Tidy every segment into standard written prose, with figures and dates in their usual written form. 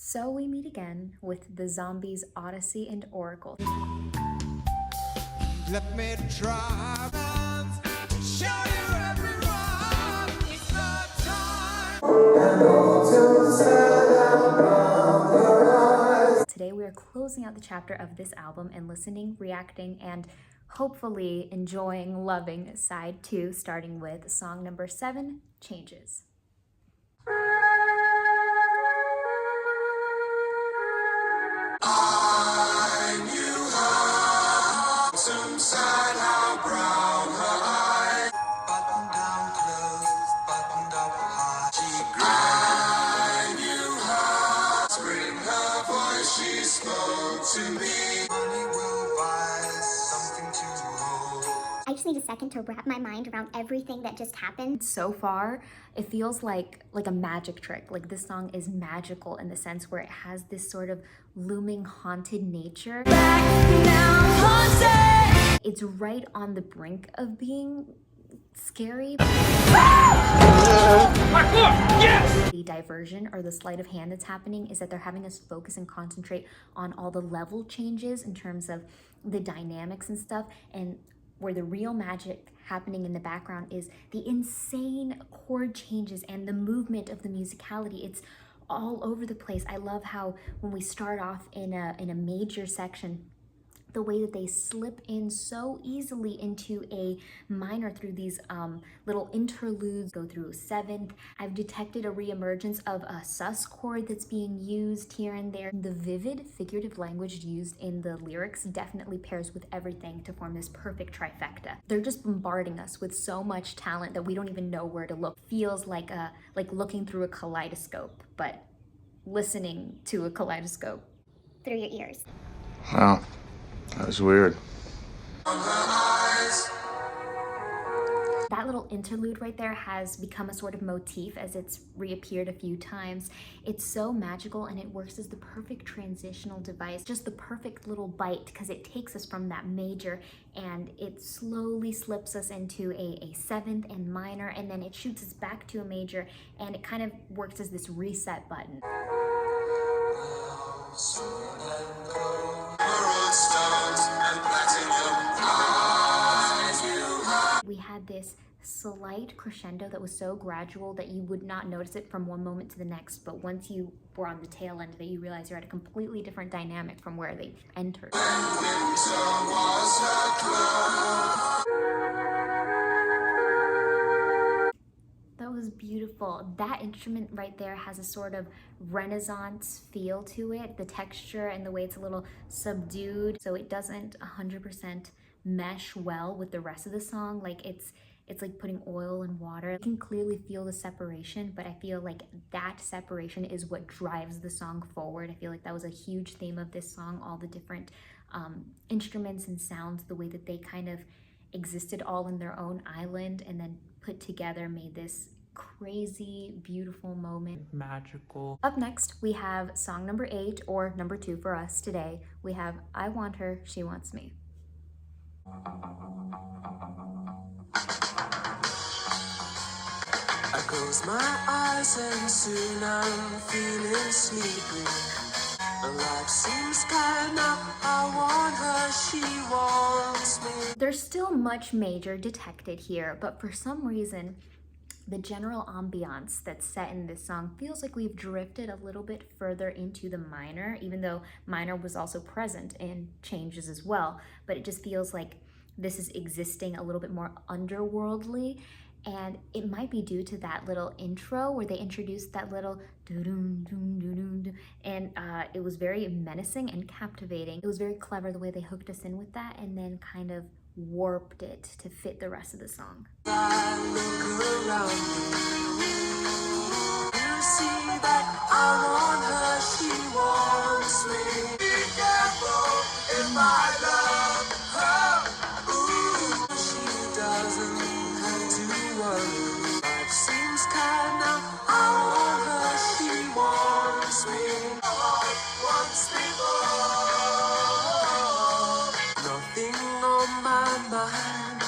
So we meet again with the zombies Odessey and Oracle. Let me try and show you everyone. It's the time. Today we are closing out the chapter of this album and listening, reacting, and hopefully enjoying, loving side 2, starting with song number 7, Changes. I knew her, some sad how brown her eyes. Button down clothes, buttoned up high. I knew her, spring her voice, she spoke to me. Money will buy something to hold. I just need a second to wrap my mind around everything that just happened. So far, it feels like a magic trick. Like this song is magical in the sense where it has this sort of looming haunted nature. It's right on the brink of being scary. The diversion or the sleight of hand that's happening is that they're having us focus and concentrate on all the level changes in terms of the dynamics and stuff, and where the real magic happening in the background is the insane chord changes and the movement of the musicality. It's all over the place. I love how when we start off in a major section, the way that they slip in so easily into a minor through these little interludes, go through a 7th. I've detected a reemergence of a sus chord that's being used here and there. The vivid figurative language used in the lyrics definitely pairs with everything to form this perfect trifecta. They're just bombarding us with so much talent that we don't even know where to look. Feels like looking through a kaleidoscope, but listening to a kaleidoscope Through your ears. Wow. That was weird. That little interlude right there has become a sort of motif as it's reappeared a few times. It's so magical and it works as the perfect transitional device, just the perfect little bite, because it takes us from that major and it slowly slips us into a 7th and minor, and then it shoots us back to a major, and it kind of works as this reset button. We had this slight crescendo that was so gradual that you would not notice it from one moment to the next, but once you were on the tail end of it, you realize you're at a completely different dynamic from where they entered. That was beautiful. That instrument right there has a sort of Renaissance feel to it, the texture and the way it's a little subdued, so it doesn't 100% mesh well with the rest of the song. Like it's like putting oil in water. You can clearly feel the separation, but I feel like that separation is what drives the song forward. I feel like that was a huge theme of this song, all the different instruments and sounds, the way that they kind of existed all in their own island and then put together made this crazy, beautiful moment. Magical. Up next, we have song number 8, or number 2 for us today. We have I Want Her, She Wants Me. I close my eyes and soon I'm feeling sleepy. Life seems kind of, I want her, she wants me. There's still much major detected here, but for some reason, the general ambiance that's set in this song feels like we've drifted a little bit further into the minor, even though minor was also present in Changes as well, but it just feels like this is existing a little bit more underworldly. And it might be due to that little intro where they introduced that little doo-doo-doo-doo-doo, and it was very menacing and captivating. It was very clever the way they hooked us in with that and then kind of warped it to fit the rest of the song. I look around me. You see that I want her, she wants me. Be careful if I love her. Ooh, she doesn't have to worry. Life seems kinda, I want her, she wants me. Once before, nothing on my mind.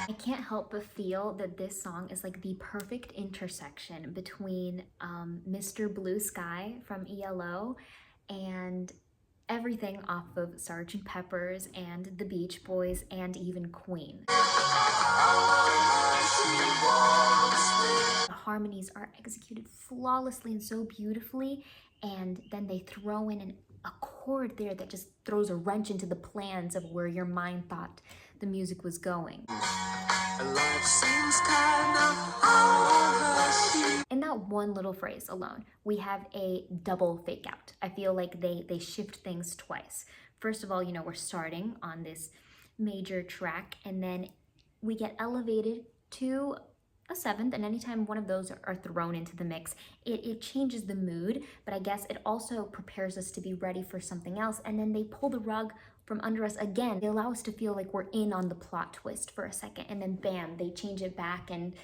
I can't help but feel that this song is like the perfect intersection between Mr. Blue Sky from ELO and everything off of Sgt. Pepper's and the Beach Boys and even Queen. The harmonies are executed flawlessly and so beautifully, and then they throw in a chord there that just throws a wrench into the plans of where your mind thought the music was going. In that one little phrase alone, we have a double fake out. I feel like they shift things twice. First of all, you know, we're starting on this major track, and then we get elevated to a seventh, and anytime one of those are thrown into the mix, it changes the mood, but I guess it also prepares us to be ready for something else, and then they pull the rug from under us again. They allow us to feel like we're in on the plot twist for a second, and then bam, they change it back and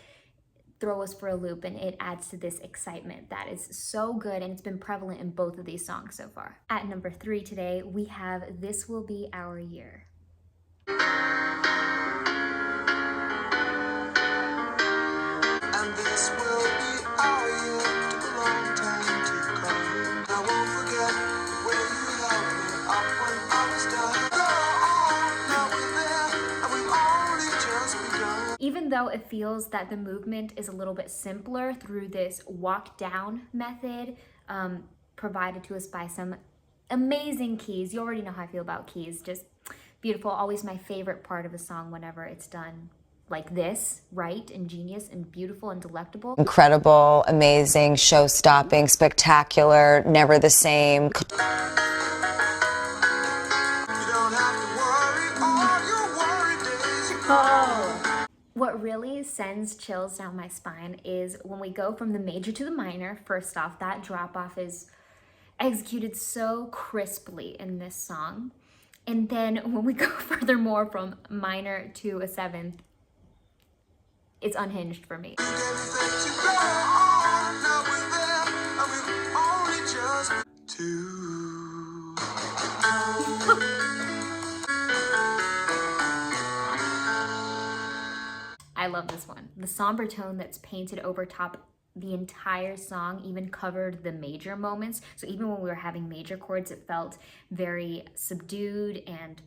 throw us for a loop, and it adds to this excitement that is so good, and it's been prevalent in both of these songs so far. At number 3 today, we have This Will Be Our Year. And this will be our year, took a long time to come. I won't forget where you held me up when I was down. Go on, now we're there, and we've only just begun. Even though it feels that the movement is a little bit simpler through this walk down method provided to us by some amazing keys. You already know how I feel about keys, just beautiful. Always my favorite part of a song whenever it's done like this, right, ingenious and beautiful and delectable. Incredible, amazing, show-stopping, spectacular, never the same. You don't have to worry all your worry days. What really sends chills down my spine is when we go from the major to the minor. First off, that drop off is executed so crisply in this song. And then when we go furthermore from minor to a seventh, it's unhinged for me. I love this one. The somber tone that's painted over top the entire song even covered the major moments. So even when we were having major chords, it felt very subdued and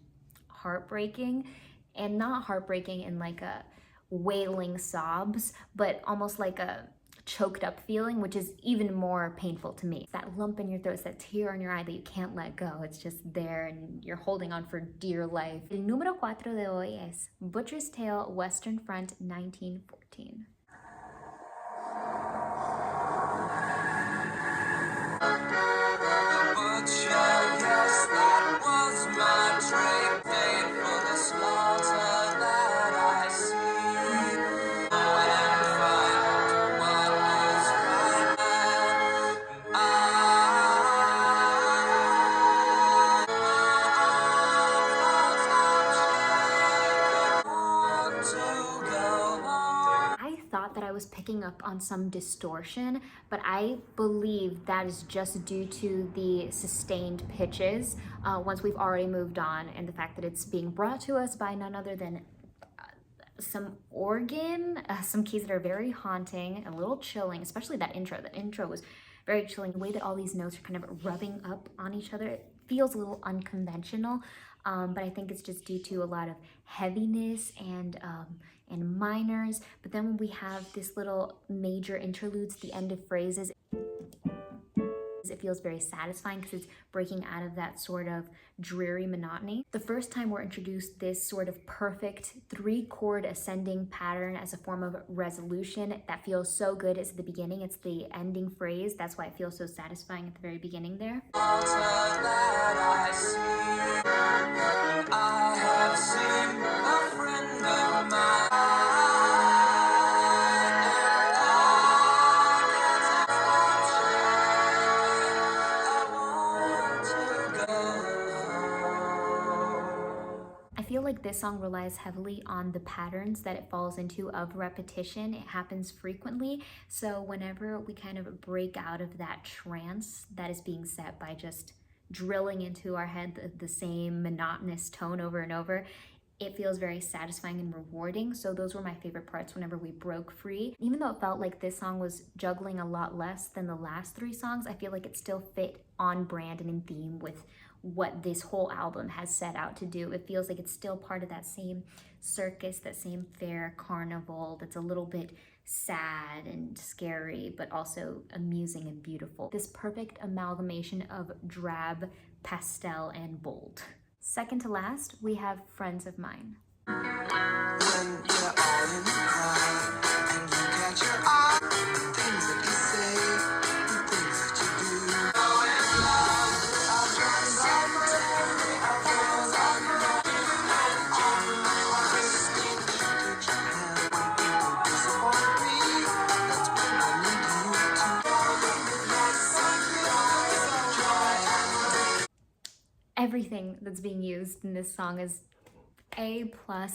heartbreaking. And not heartbreaking in like a wailing sobs, but almost like a choked up feeling, which is even more painful to me. That lump in your throat, it's that tear in your eye that you can't let go. It's just there and you're holding on for dear life. El número 4 de hoy es Butcher's Tale, Western Front, 1914. That I was picking up on some distortion, but I believe that is just due to the sustained pitches once we've already moved on, and the fact that it's being brought to us by none other than some organ, some keys that are very haunting and a little chilling, especially that intro. That intro was very chilling. The way that all these notes are kind of rubbing up on each other, it feels a little unconventional, but I think it's just due to a lot of heaviness and minors. But then when we have this little major interludes, the end of phrases, it feels very satisfying because it's breaking out of that sort of dreary monotony. The first time we're introduced this sort of perfect 3-chord ascending pattern as a form of resolution that feels so good is at the beginning. It's the ending phrase. That's why it feels so satisfying at the very beginning there. I have seen a friend of mine. I feel like this song relies heavily on the patterns that it falls into of repetition. It happens frequently. So whenever we kind of break out of that trance that is being set by just drilling into our head the same monotonous tone over and over, it feels very satisfying and rewarding. So those were my favorite parts whenever we broke free. Even though it felt like this song was juggling a lot less than the last 3 songs, I feel like it still fit on brand and in theme with what this whole album has set out to do. It feels like it's still part of that same circus, that same fair carnival that's a little bit sad and scary, but also amusing and beautiful. This perfect amalgamation of drab, pastel, and bold. Second to last, we have Friends of Mine. When you're all in the crowd and you catch your eye, things that you say, the things that you do. Oh, in love, our friends are friendly, our friends are friendly, and all my life we each hand. When people disappoint me, that's when I need you to let sunrise of joy and Everything that's being used in this song is A+,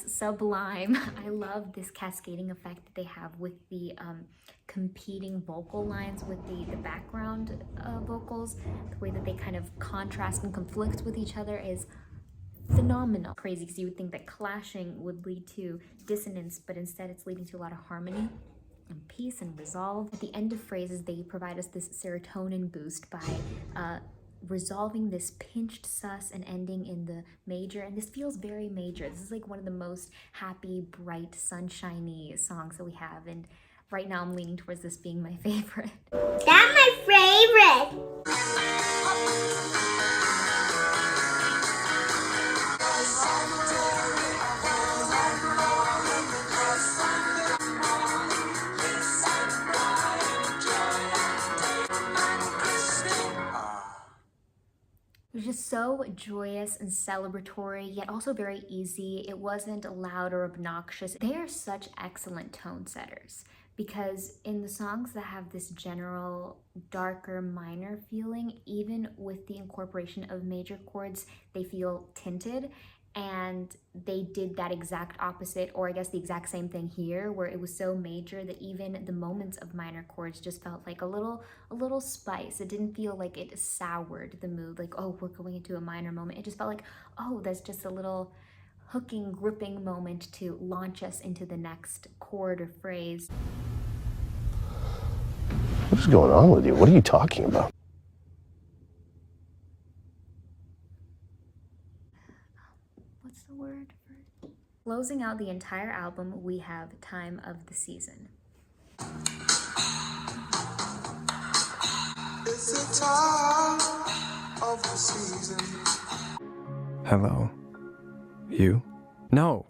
sublime. I love this cascading effect that they have with the competing vocal lines with the background vocals. The way that they kind of contrast and conflict with each other is phenomenal. Crazy, because you would think that clashing would lead to dissonance, but instead it's leading to a lot of harmony and peace and resolve. At the end of phrases, they provide us this serotonin boost by resolving this pinched sus and ending in the major, and this feels very major. This is like one of the most happy, bright, sunshiny songs that we have, and right now I'm leaning towards this being my favorite. That's my favorite. It was just so joyous and celebratory, yet also very easy. It wasn't loud or obnoxious. They are such excellent tone setters, because in the songs that have this general darker minor feeling, even with the incorporation of major chords, they feel tinted. And they did that exact opposite, or I guess the exact same thing here, where it was so major that even the moments of minor chords just felt like a little spice. It didn't feel like it soured the mood, like, oh, we're going into a minor moment. It just felt like, oh, that's just a little hooking, gripping moment to launch us into the next chord or phrase. What is going on with you? What are you talking about? What's the word for? Closing out the entire album, we have Time of the Season. It's a time of the season. Hello? You? No.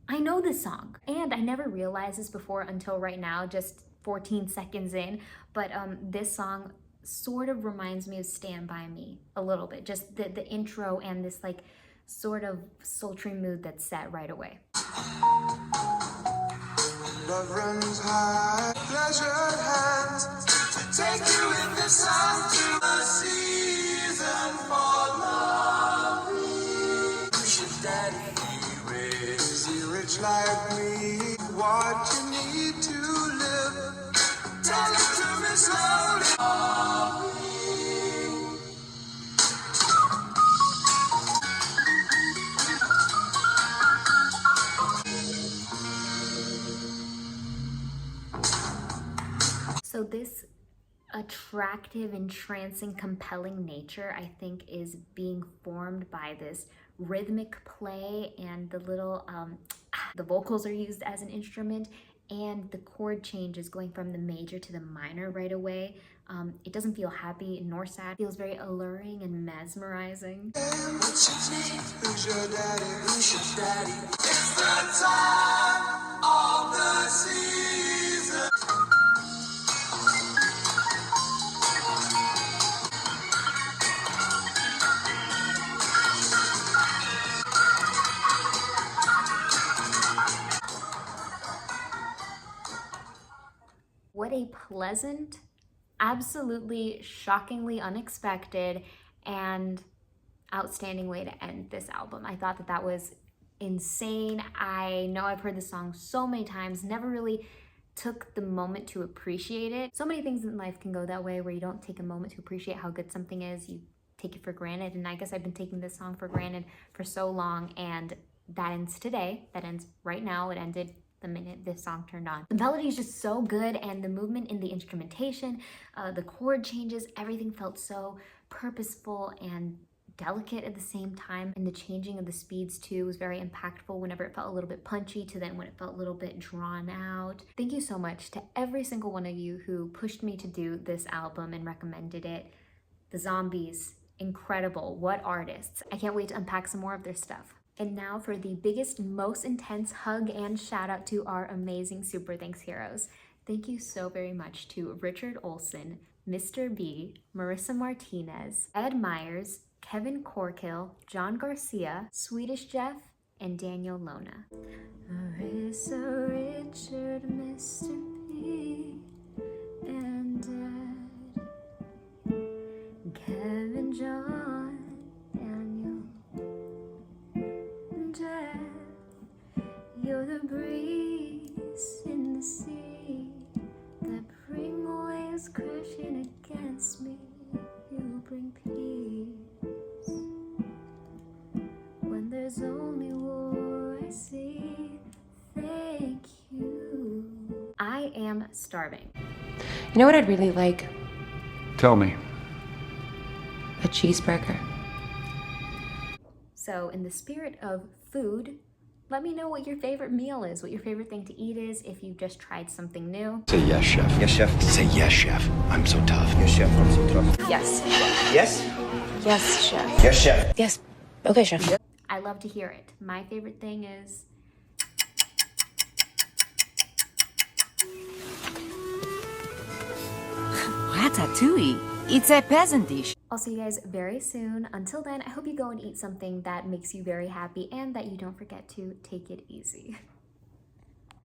I know this song, and I never realized this before until right now, just 14 seconds in, but this song sort of reminds me of Stand By Me a little bit, just the intro and this like sort of sultry mood that's set right away. Love runs high, pleasure hands to take you in the sun to the season for love. You should daddy be rich, is he rich like me? What you need to live, tell it to me slowly. So this attractive, entrancing, compelling nature, I think, is being formed by this rhythmic play, and the little, the vocals are used as an instrument, and the chord changes going from the major to the minor right away. It doesn't feel happy nor sad. It feels very alluring and mesmerizing. What's your name? Who's your daddy? Who's your daddy? It's the time of the season. What a pleasant, absolutely shockingly unexpected, and outstanding way to end this album. I thought that that was insane. I know I've heard this song so many times, never really took the moment to appreciate it. So many things in life can go that way, where you don't take a moment to appreciate how good something is. You take it for granted. And I guess I've been taking this song for granted for so long, and that ends today. That ends right now. It ended the minute this song turned on. The melody is just so good, and the movement in the instrumentation, the chord changes, everything felt so purposeful and delicate at the same time, and the changing of the speeds too was very impactful whenever it felt a little bit punchy to then when it felt a little bit drawn out. Thank you so much to every single one of you who pushed me to do this album and recommended it. The Zombies, incredible, what artists. I can't wait to unpack some more of their stuff. And now for the biggest, most intense hug and shout out to our amazing Super Thanks heroes. Thank you so very much to Richard Olson, Mr. B, Marissa Martinez, Ed Myers, Kevin Corkill, John Garcia, Swedish Jeff, and Daniel Lona. Marissa, Richard, Mr. B, and Ed, Kevin, John, Daniel, and Jeff. You're the breeze in the sea that bring waves crashing against me. You bring peace. When there's only war, I see. Thank you. I am starving. You know what I'd really like? Tell me. A cheeseburger. So in the spirit of food, let me know what your favorite meal is, what your favorite thing to eat is, if you've just tried something new. Say yes, chef. Yes, chef. Say yes, chef. I'm so tough. Yes, chef, I'm so tough. Yes. Yes? Yes, chef. Yes, chef. Yes. Okay, chef. I love to hear it. My favorite thing is Ratatouille. It's a peasant dish. I'll see you guys very soon. Until then, I hope you go and eat something that makes you very happy and that you don't forget to take it easy.